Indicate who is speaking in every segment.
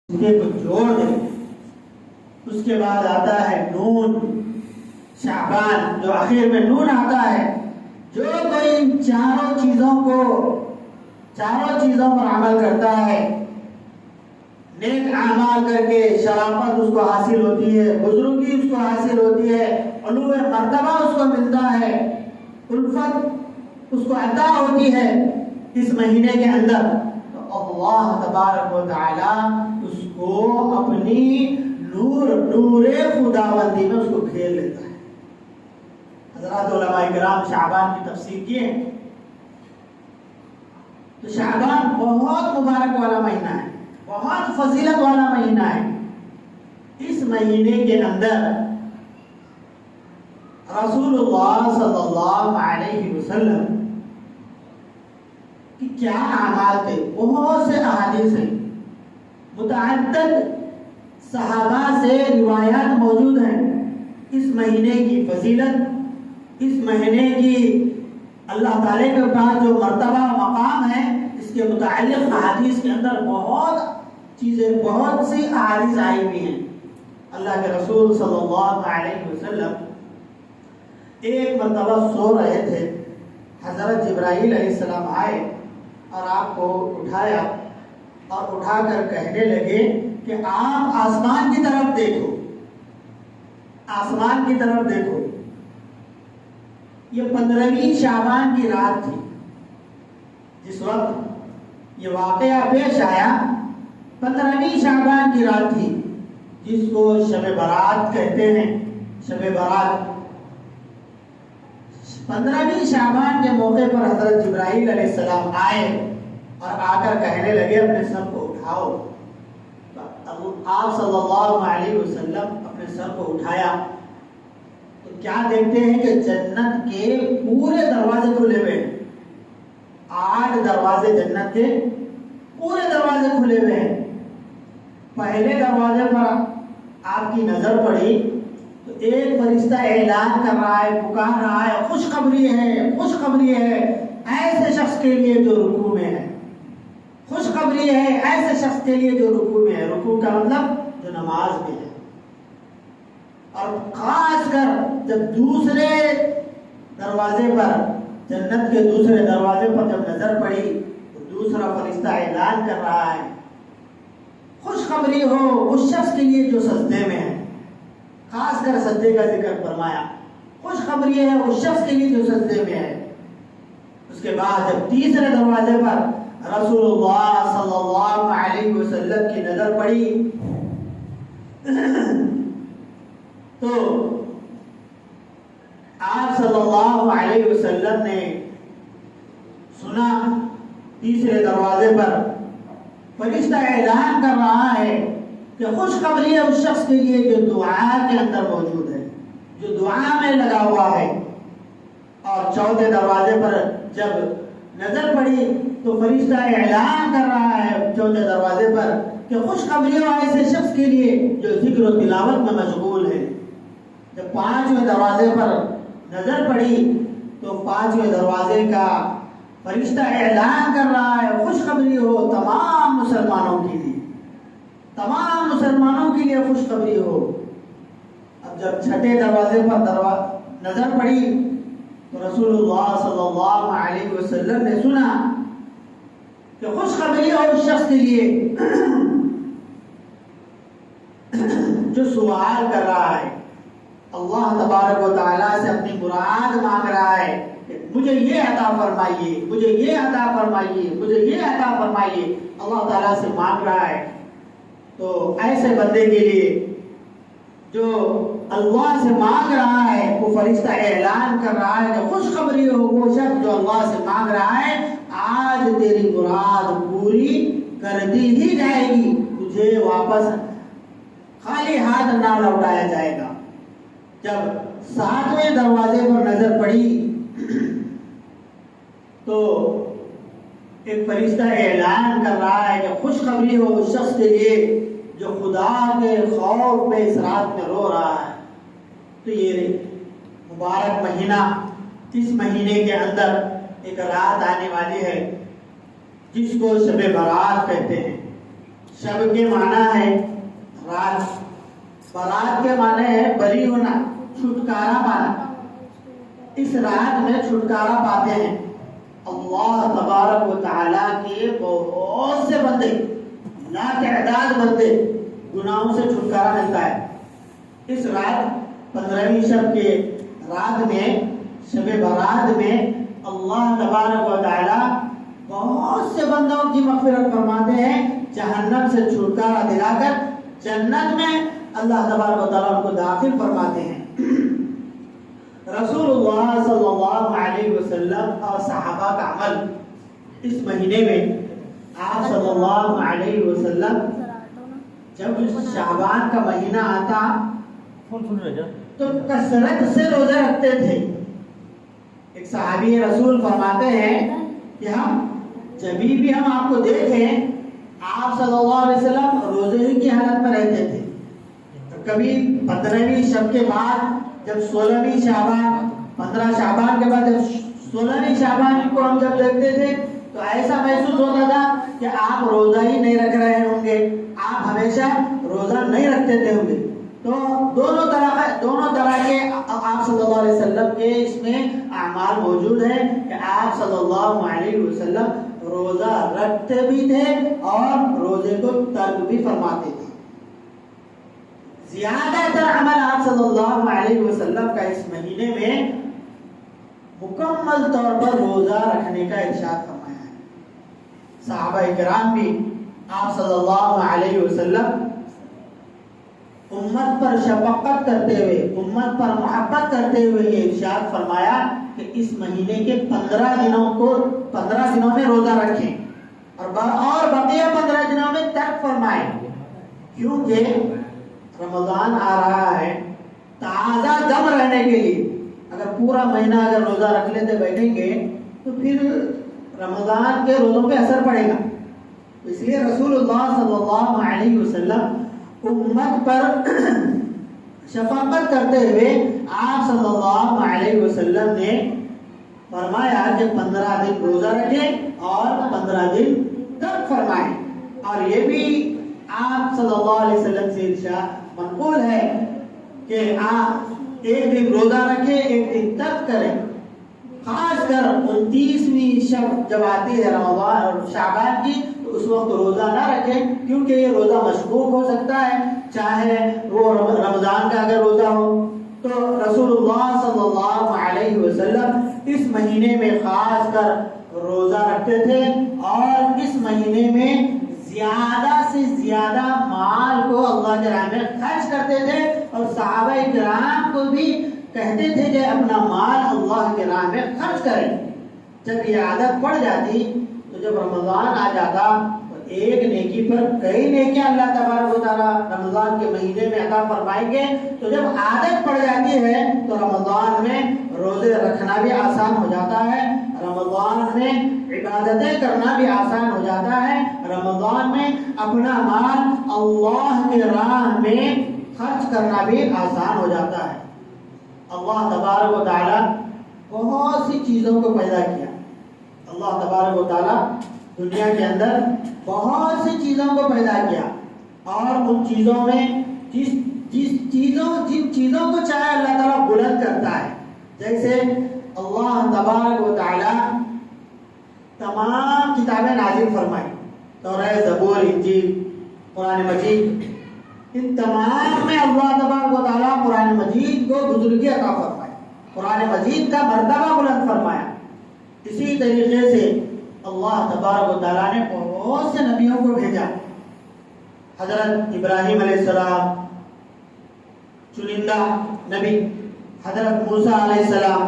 Speaker 1: کو جوڑ دیں. اس کے بعد آتا ہے نون شعبان، جو آخر میں نون آتا ہے. جو کوئی ان چاروں چیزوں پر عمل کرتا ہے، نیک اعمال کر کے شرافت اس کو حاصل ہوتی ہے، بزرگی اس کو حاصل ہوتی ہے، علو مرتبہ اس کو ملتا ہے، الفت اس کو عطا ہوتی ہے اس مہینے کے اندر. تو اللہ تبارک و تعالی اس کو اپنی نور خداوندی میں اس کو گھیر لیتا ہے. حضرات علماء کرام شعبان کی تفسیر کیے تو شعبان بہت مبارک والا مہینہ ہے، بہت فضیلت والا مہینہ ہے. اس مہینے کے اندر رسول اللہ صلی اللہ علیہ وسلم کہ کیا اعمال تھے، بہت سے احادیث ہیں، متعدد صحابہ سے روایات موجود ہیں. اس مہینے کی فضیلت، اس مہینے کی اللہ تعالی کے پاس جو مرتبہ مقام ہے، اس کے متعلق احادیث کے اندر بہت سی احادیث آئی ہوئی ہیں. اللہ کے رسول صلی اللہ علیہ وسلم ایک مرتبہ سو رہے تھے. حضرت جبرائیل علیہ السلام آئے اور آپ کو اٹھایا اور اٹھا کر کہنے لگے کہ آپ آسمان کی طرف دیکھو، آسمان کی طرف دیکھو. یہ 15ویں شعبان کی رات تھی جس وقت یہ واقعہ پیش آیا. 15ویں شعبان کی رات تھی جس کو شب برات کہتے ہیں. شب برات 15ویں شعبان کے موقع پر حضرت جبرائیل علیہ السلام آئے اور آ کر کہنے لگے اپنے سر کو اٹھاؤ. آپ صلی اللہ علیہ وسلم اپنے سر کو اٹھایا تو کیا دیکھتے ہیں کہ جنت کے پورے دروازے کھلے ہوئے ہیں. 8 دروازے جنت کے پورے دروازے کھلے ہوئے ہیں. پہلے دروازے پر آپ کی نظر پڑی تو ایک فرشتہ اعلان کر رہا ہے، پکار رہا ہے، خوشخبری ہے ایسے شخص کے لیے جو رکوع میں ہے. خوشخبری ہے ایسے شخص کے لیے جو رکوع میں ہے. رکوع کا مطلب جو نماز میں ہے. اور خاص کر جب دوسرے دروازے پر، جنت کے دوسرے دروازے پر جب نظر پڑی تو دوسرا فرشتہ اعلان کر رہا ہے، خوشخبری ہو اس شخص کے لیے جو سجدے میں ہے. خاص کر سجدے کا ذکر فرمایا. خوشخبری ہے اس شخص کے لیے جو سجدے میں ہے. اس کے بعد جب تیسرے دروازے پر رسول اللہ صلی اللہ علیہ وسلم کی نظر پڑی تو آپ صلی اللہ علیہ وسلم نے سنا تیسرے دروازے پر فرشتہ اعلان کر رہا ہے کہ خوشخبری ہے اس شخص کے لیے جو دعا کے اندر موجود ہے، جو دعا میں لگا ہوا ہے. اور چوتھے دروازے پر جب نظر پڑی تو فرشتہ اعلان کر رہا ہے چوتھے دروازے پر کہ خوشخبری ہو ایسے شخص کے لیے جو ذکر و تلاوت میں مشغول ہے. جب 5ویں دروازے پر نظر پڑی تو 5ویں دروازے کا فرشتہ اعلان کر رہا ہے خوشخبری ہو تمام مسلمانوں کے لیے، تمام مسلمانوں کے لیے خوشخبری ہو. اب جب 6 دروازے پر نظر پڑی تو رسول اللہ صلی اللہ علیہ وسلم نے سنا کہ خوشخبری ہو اس شخص کے لیے جو سوال کر رہا ہے، اللہ تبارک و تعالیٰ سے اپنی مراد مانگ رہا ہے کہ مجھے یہ عطا فرمائیے، مجھے یہ عطا فرمائیے، مجھے یہ عطا فرمائیے. اللہ تعالیٰ سے مانگ رہا ہے. تو ایسے بندے کے لیے جو اللہ سے مانگ رہا ہے وہ فرشتہ اعلان کر رہا ہے کہ خوشخبری ہو وہ شخص جو اللہ سے مانگ رہا ہے آج تیری مراد پوری کر دی ہی جائے گی، تجھے واپس خالی ہاتھ نہ لوٹایا جائے گا. جب 7ویں دروازے پر نظر پڑی تو ایک فرشتہ اعلان کر رہا ہے کہ خوشخبری ہو اس شخص کے لیے جو خدا کے خوف میں اس رات میں رو رہا ہے. تو یہ مبارک مہینہ، اس مہینے کے اندر ایک رات آنے والی ہے جس کو شب برات کہتے ہیں. شب کے معنی ہے رات، برات کے معنی ہے بری ہونا، چھٹکارا پانا۔ اس رات میں چھٹکارا پاتے ہیں اللہ تبارک و تعالیٰ کے بہت سے بندے، لا تعداد بندے، گناہوں سے چھٹکارا ملتا ہے۔ اس رات 15ویں شب کے رات میں، شب برات میں اللہ تبارک و تعالیٰ بہت سے بندوں کی مغفرت فرماتے ہیں، جہنم سے چھٹکارا دلا کر جنت میں اللہ تبارک و تعالیٰ ان کو داخل فرماتے ہیں۔ رسول اللہ صلی اللہ علیہ وسلم اور صحابہ کا عمل اس مہینے میں، آپ صلی اللہ علیہ وسلم جب شعبان کا مہینہ آتا تو کثرت سے روزہ رکھتے تھے۔ ایک صحابی رسول فرماتے ہیں کہ جب بھی ہم آپ کو دیکھیں آپ صلی اللہ علیہ وسلم روزے ہی کی حالت میں رہتے تھے۔ کبھی 15ویں شب کے بعد جب 16ویں شعبان، 15 شعبان کے بعد جب 16ویں شعبان کو ہم جب دیکھتے تھے تو ایسا محسوس ہوتا تھا کہ آپ روزہ ہی نہیں رکھ رہے ہوں گے، آپ ہمیشہ روزہ نہیں رکھتے تھے ہوں گے۔ تو دونوں طرح کے آپ صلی اللہ علیہ وسلم کے اس میں اعمال موجود ہیں کہ آپ صلی اللہ علیہ وسلم روزہ رکھتے بھی تھے اور روزے کو ترک بھی فرماتے تھے۔ زیادہ تر عمل آپ صلی اللہ علیہ وسلم کا اس مہینے میں مکمل طور پر روزہ رکھنے کا ارشاد فرمایا ہے۔ صحابہ کرام بھی آپ صلی اللہ علیہ وسلم امت پر شفقت کرتے ہوئے، امت پر محبت کرتے ہوئے یہ ارشاد فرمایا کہ اس مہینے کے 15 دنوں میں روزہ رکھیں اور بقیہ 15 دنوں میں ترک فرمائیں، کیونکہ رمضان آ رہا ہے تازہ دم رہنے کے لیے۔ اگر پورا مہینہ اگر روزہ رکھ لیتے بیٹھیں گے تو پھر رمضان کے روزوں پہ اثر پڑے گا۔ اس لیے رسول اللہ صلی اللہ علیہ وسلم امت پر شفقت کرتے ہوئے آپ صلی اللہ علیہ وسلم نے فرمایا کہ 15 دن روزہ رکھیں اور 15 دن ترک فرمائیں۔ اور یہ بھی آپ صلی اللہ علیہ وسلم سے ارشاد منقول ہے کہ آپ ایک دن روزہ رکھیں، ایک دن ترک کریں۔ خاص کر 29ویں شب جب آتی ہے رمضان اور شعبان کی تو اس وقت روزہ نہ رکھیں، کیونکہ یہ روزہ مشکوک ہو سکتا ہے، چاہے وہ رمضان کا اگر روزہ ہو۔ تو رسول اللہ صلی اللہ علیہ وسلم اس مہینے میں خاص کر روزہ رکھتے تھے اور اس مہینے میں زیادہ سے زیادہ مال کو اللہ کے راہ میں خرچ کرتے تھے اور صحابہ کرام کو بھی کہتے تھے کہ اپنا مال اللہ کے راہ میں خرچ کریں۔ جب یہ عادت پڑ جاتی تو جب رمضان آ جاتا تو ایک نیکی پر کئی نیکیاں اللہ تبارک و تعالیٰ رمضان کے مہینے میں عطا فرمائیں گے۔ تو جب عادت پڑ جاتی ہے تو رمضان میں روزے رکھنا بھی آسان ہو جاتا ہے، رمضان میں عبادتیں کرنا بھی آسان ہو جاتا ہے، رمضان میں اپنا مال اللہ کے راہ میں خرچ کرنا بھی آسان ہو جاتا ہے۔ اللہ تبارک و تعالیٰ بہت سی چیزوں کو پیدا کیا۔ اللہ تبارک و تعالیٰ دنیا کے اندر بہت سی چیزوں کو پیدا کیا اور ان چیزوں میں جن چیزوں کو چاہے اللہ تعالیٰ بلند کرتا ہے۔ جیسے اللہ تبارک و تعالیٰ تمام کتابیں نازل فرمائی، تورات، زبور، انجیل، قرآن مجید، ان تمام میں اللہ تبارک و تعالیٰ قرآن مجید کو بزرگی عطا فرمائی، قرآن مجید کا مرتبہ بلند فرمایا۔ اسی طریقے سے اللہ تبارک و تعالیٰ نے بہت سے نبیوں کو بھیجا۔ حضرت ابراہیم علیہ السلام چنندہ نبی، حضرت موسیٰ علیہ السلام،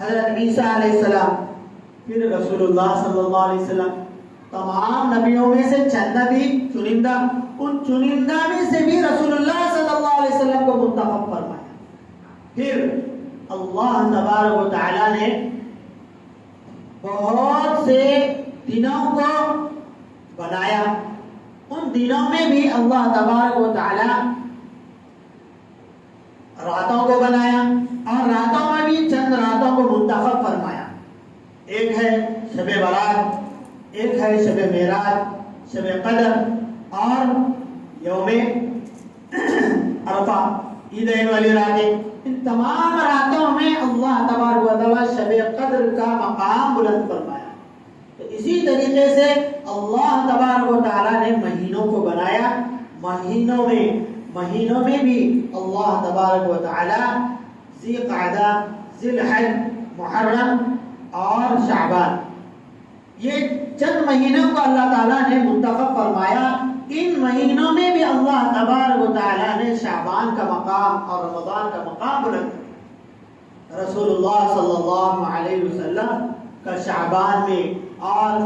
Speaker 1: حضرت عیسیٰ علیہ السلام، پھر رسول اللہ صلی اللہ علیہ وسلم۔ تمام نبیوں میں سے چند نبی چنندہ، ان چنندہ میں سے بھی رسول اللہ صلی اللہ علیہ وسلم کو منتخب فرمایا۔ پھر اللہ تبارک و تعالیٰ نے بہت سے دنوں کو بنایا، ان دنوں میں بھی اللہ تبارک و تعالیٰ راتوں کو بنایا اور راتوں میں بھی چند راتوں کو منتخب فرمایا۔ ایک ہے شب برات، ایک ہے شب معراج، شب قدر، اور یوم عرفہ، عیدین والی راتیں، ان تمام راتوں میں اللہ تبارک و تعالیٰ شب قدر کا مقام بلند فرمایا۔ تو اسی طریقے سے اللہ تبارک و تعالیٰ نے مہینوں کو بنایا، مہینوں میں بھی اللہ تبارک و تعالیٰ ذی قعدہ، ذی الحج، محرم اور شعبان، یہ چند مہینوں کو اللہ تعالیٰ نے منتخب فرمایا۔ ان مہینوں میں بھی اللہ تبارک و تعالیٰ نے شعبان کا مقام اور رمضان کا مقام بلند کیا۔ رسول اللہ صلی اللہ علیہ وسلم کا شعبان میں اور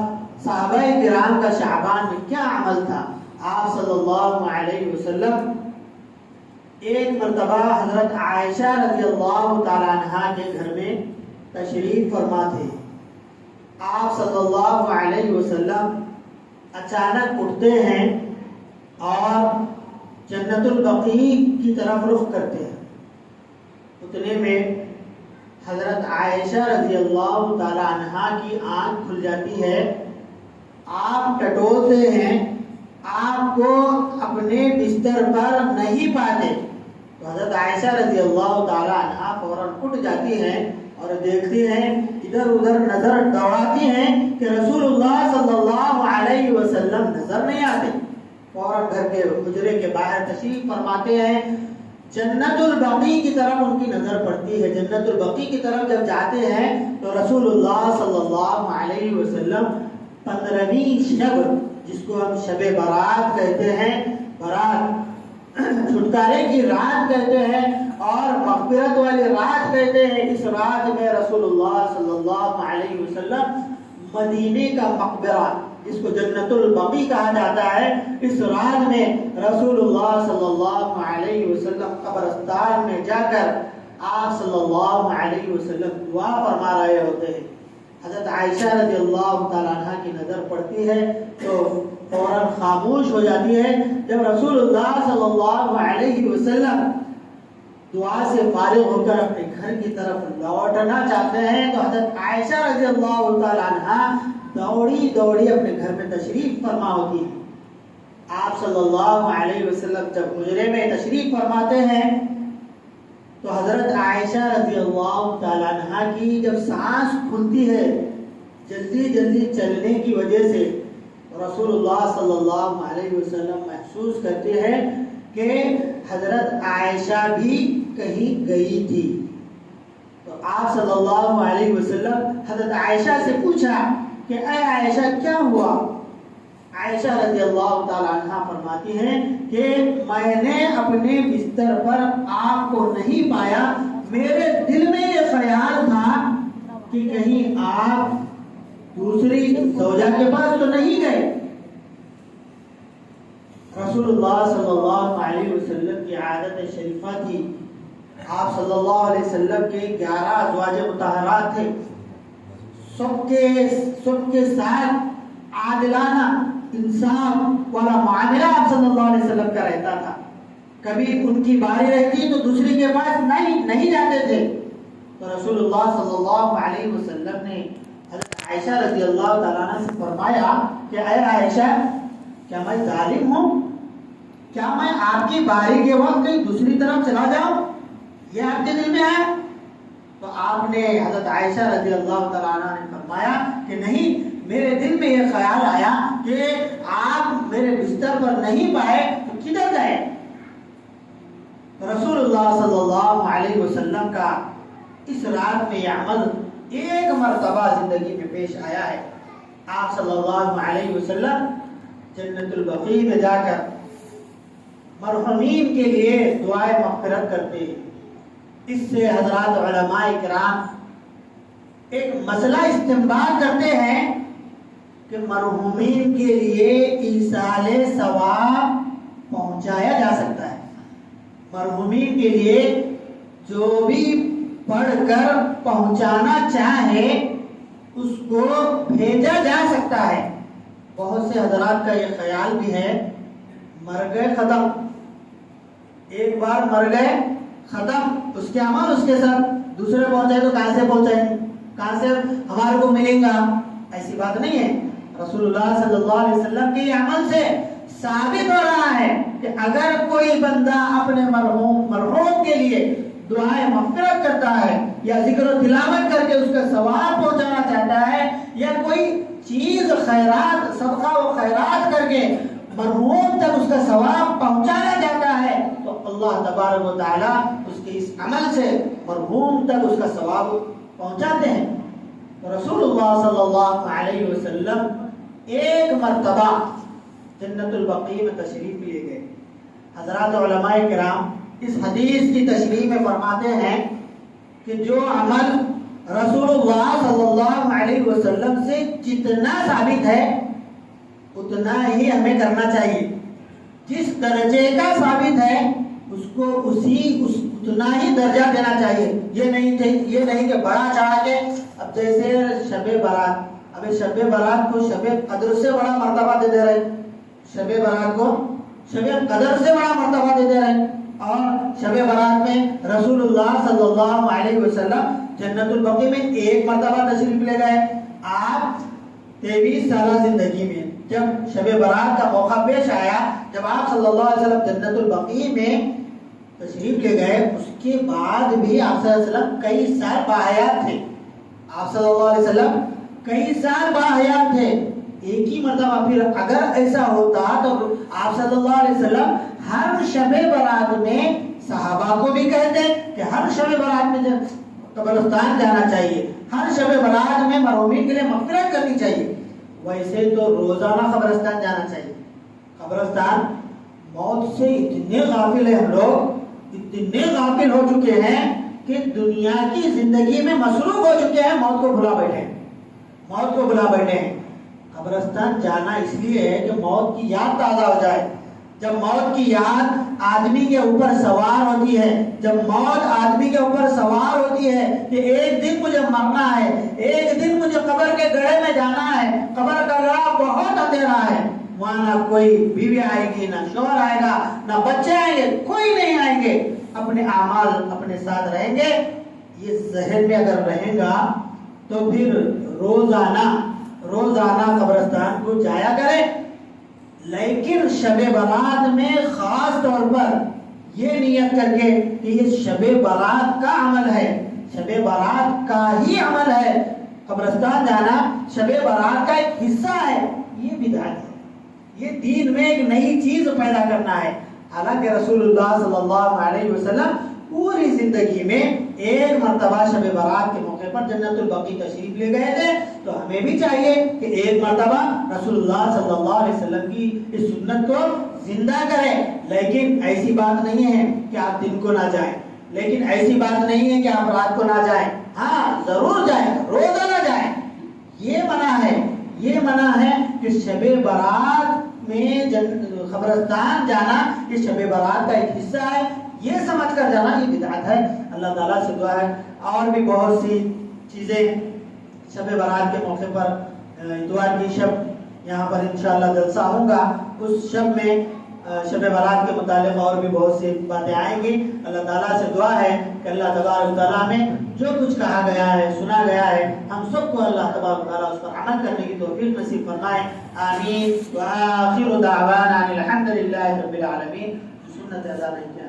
Speaker 1: صحابہ کرام کا شعبان میں کیا عمل تھا؟ آپ صلی اللہ علیہ وسلم ایک مرتبہ حضرت عائشہ رضی اللہ تعالیٰ عنہا کے گھر میں تشریف فرما تھے۔ آپ صلی اللہ علیہ وسلم اچانک اٹھتے ہیں اور جنت البقیع کی طرف رخ کرتے ہیں۔ اتنے میں حضرت عائشہ رضی اللہ تعالی عنہا کی آنکھ کھل جاتی ہے، آپ ٹٹولتے ہیں، آپ کو اپنے بستر پر نہیں پاتے، تو حضرت عائشہ رضی اللہ تعالی عنہا فوراً اٹھ جاتی ہیں اور دیکھتی ہیں، ادھر ادھر نظر دوڑاتی ہیں کہ رسول اللہ صلی اللہ علیہ وسلم نظر نہیں آتے۔ فوراً گھر کے حجرے کے باہر تشریف فرماتے ہیں، جنت البقیع کی طرف ان کی نظر پڑتی ہے۔ جنت البقیع کی طرف جب جاتے ہیں تو رسول اللہ صلی اللہ علیہ وسلم 15ویں شب، جس کو ہم شب برات کہتے ہیں، برات چھٹکارے کی رات کہتے ہیں اور مغفرت والی رات کہتے ہیں، اس رات میں رسول اللہ صلی اللہ علیہ وسلم مدینے کا مقبرہ، جس کو جنت البقیع کہا جاتا ہے، اس رات میں رسول اللہ صلی اللہ علیہ وسلم قبرستان میں جا کر آپ صلی اللہ علیہ وسلم دعا فرما رہے ہوتے ہیں۔ حضرت عائشہ رضی اللہ تعالیٰ عنہ کی نظر پڑتی ہے تو فوراً خاموش ہو جاتی ہے۔ جب رسول اللہ صلی اللہ علیہ وسلم دعا سے فارغ ہو کر اپنے گھر کی طرف لوٹنا چاہتے ہیں تو حضرت عائشہ رضی اللہ تعالیٰ عنہ دوڑی دوڑی اپنے گھر میں تشریف فرما ہوتی ہے۔ آپ صلی اللہ علیہ وسلم جب حجرے میں تشریف فرماتے ہیں تو حضرت عائشہ رضی اللہ تعالیٰ عنہ کی جب سانس کھلتی ہے جلدی جلدی چلنے کی وجہ سے، رسول اللہ صلی اللہ علیہ وسلم محسوس کرتے ہیں کہ حضرت عائشہ بھی کہیں گئی تھی۔ تو آپ صلی اللہ علیہ وسلم حضرت عائشہ سے پوچھا کہ اے عائشہ کیا ہوا؟ عائشہ رضی اللہ تعالی عنہ فرماتی ہیں کہ میں نے اپنے بستر پر آپ کو نہیں پایا، میرے دل میں یہ خیال تھا کہ کہیں آپ دوسری زوجہ کے پاس تو نہیں گئے۔ رسول اللہ صلی اللہ علیہ وسلم کی عادت شریفہ تھی، آپ صلی اللہ علیہ وسلم کے 11 ازواج مطہرات تھے، سب کے ساتھ عادلانہ انصاف والا معاملہ آپ صلی اللہ علیہ وسلم کا رہتا تھا۔ کبھی ان کی باری رہتی تو دوسری کے پاس نہیں جاتے تھے۔ تو رسول اللہ صلی اللہ علیہ وسلم نے حضرت عائشہ رضی اللہ تعالیٰ عنہ سے فرمایا کہ اے عائشہ کیا میں ظالم ہوں؟ کیا میں آپ کی باری کے وقت کہیں دوسری طرف چلا جاؤں؟ یہ آپ کے دل میں ہے؟ تو آپ نے حضرت عائشہ رضی اللہ تعالیٰ عنہ نے فرمایا کہ نہیں، میرے دل میں یہ خیال آیا کہ آپ میرے بستر پر نہیں پائے تو کدھر گئے؟ رسول اللہ صلی اللہ علیہ وسلم کا اس رات میں یہ عمل ایک مرتبہ زندگی میں پیش آیا ہے۔ آپ صلی اللہ علیہ وسلم جنت البقیع میں جا کر مرحومین کے لیے دعائے مغفرت کرتے ہیں۔ اس سے حضرات علماء کرام ایک مسئلہ استنباط کرتے ہیں کہ مرحومین کے لیے ایصال ثواب پہنچایا جا سکتا ہے۔ مرحومین کے لیے جو بھی پڑھ کر پہنچانا چاہے اس کو بھیجا جا سکتا ہے۔ بہت سے حضرات کا یہ خیال بھی ہے مر گئے ختم، ایک بار مر گئے ختم، اس کے عمل اس کے ساتھ، دوسرے پہنچائے تو کہاں سے پہنچائیں، کہاں سے ہمارے کو ملیں گا؟ ایسی بات نہیں ہے۔ رسول اللہ صلی اللہ علیہ وسلم کے عمل سے ثابت ہو رہا ہے کہ اگر کوئی بندہ اپنے مرحوم کے لیے دعائیں مغفرت کرتا ہے یا ذکر و تلاوت کر کے اس کا ثواب پہنچانا چاہتا ہے یا کوئی چیز خیرات صدقہ و خیرات کر کے مرحوم تک اس کا ثواب پہنچانا چاہتا ہے تو اللہ تبارک و تعالیٰ اس کے اس عمل سے مرحوم تک اس کا ثواب پہنچاتے ہیں۔ رسول اللہ صلی اللہ علیہ وسلم ایک مرتبہ جنت البقیع میں تشریف لیے گئے۔ حضرات علماء کرام اس حدیث کی تشریح میں فرماتے ہیں کہ جو عمل رسول اللہ صلی اللہ علیہ وسلم سے جتنا ثابت ہے اتنا ہی ہمیں کرنا چاہیے، جس درجے کا ثابت ہے اس کو اتنا ہی درجہ دینا چاہیے۔ یہ نہیں کہ بڑا چڑھا کے، اب جیسے شب برات، اب شب برات کو شب قدر سے بڑا مرتبہ دے رہے، شب برات کو شب قدر سے بڑا مرتبہ دے رہے، اور شب برات میں رسول اللہ صلی اللہ علیہ وسلم جنت البقیع میں ایک مرتبہ تشریف لے گئے۔ آپ 23 سالہ زندگی میں جب شب برات کا موقع پیش آیا، جب آپ صلی اللہ علیہ وسلم جنت البقیع میں تشریف لے گئے، اس کے بعد بھی آپ صلی اللہ علیہ وسلم کئی سال باحیات تھے۔ آپ صلی اللہ علیہ وسلم کئی سال باحیات تھے۔ ایک ہی مرتبہ پھر اگر ایسا ہوتا تو آپ صلی اللہ علیہ وسلم ہر شب برات میں صحابہ کو بھی کہتے کہ ہر شب برات میں قبرستان جانا چاہیے، ہر شب برات میں مرحومین کے لیے مغفرت کرنی چاہیے۔ ویسے تو روزانہ قبرستان جانا چاہیے۔ قبرستان موت سے اتنے غافل ہیں، ہم لوگ اتنے غافل ہو چکے ہیں کہ دنیا کی زندگی میں مصروف ہو چکے ہیں، موت کو بھلا بیٹھے ہیں۔ قبرستان جانا اس لیے ہے کہ موت کی یاد تازہ ہو جائے۔ جب موت کی یاد آدمی کے اوپر سوار ہوتی ہے، جب موت آدمی کے اوپر سوار ہوتی ہے کہ ایک دن مجھے مرنا ہے، ایک دن مجھے قبر کے گڑھے میں جانا ہے، قبر کا گڑھا بہت اندھیرا ہے، وہاں نہ کوئی بیوی آئے گی، نہ شوہر آئے گا، نہ بچے آئیں گے، کوئی نہیں آئیں گے، اپنے اعمال اپنے ساتھ رہیں گے۔ یہ ذہن میں اگر رہے گا تو پھر روزانہ قبرستان کو جایا کرے۔ لیکن شب برات میں خاص طور پر یہ نیت کر کے کہ یہ شب برات کا عمل ہے، شب برات کا ہی عمل ہے، قبرستان جانا شب برات کا ایک حصہ ہے، یہ بدعت ہے، یہ دین میں ایک نئی چیز پیدا کرنا ہے۔ حالانکہ رسول اللہ صلی اللہ علیہ وسلم پوری زندگی میں ایک مرتبہ شب برات کے موقع پر جنت البقیع تشریف لے گئے تھے، تو ہمیں بھی چاہیے کہ ایک مرتبہ رسول اللہ صلی اللہ علیہ وسلم کی اس سنت کو زندہ کریں۔ لیکن ایسی بات نہیں ہے کہ آپ دن کو نہ جائیں، لیکن ایسی بات نہیں ہے کہ آپ رات کو نہ جائیں، ہاں ضرور جائیں، روزہ نہ جائیں، یہ منع ہے کہ شب برات میں قبرستان جانا یہ شب برات کا ایک حصہ ہے، یہ سمجھ کر جانا یہ بدعت ہے۔ اللہ تعالیٰ سے دعا ہے اور بھی بہت سی چیزیں شب برات کے موقع پر، اتوار کی شب یہاں پر انشاءاللہ جلسہ ہوگا، اس شب میں شب برات کے متعلق اور بھی بہت سی باتیں آئیں گی۔ اللہ تعالیٰ سے دعا ہے کہ اللہ تبارک و تعالیٰ میں جو کچھ کہا گیا ہے، سنا گیا ہے، ہم سب کو اللہ تبارک و تعالیٰ اس پر عمل کرنے کی توفیق نصیب فرمائے، آمین۔ وآخر دعوانا الحمد للہ رب العالمین۔ سنت ادا نہیں کیا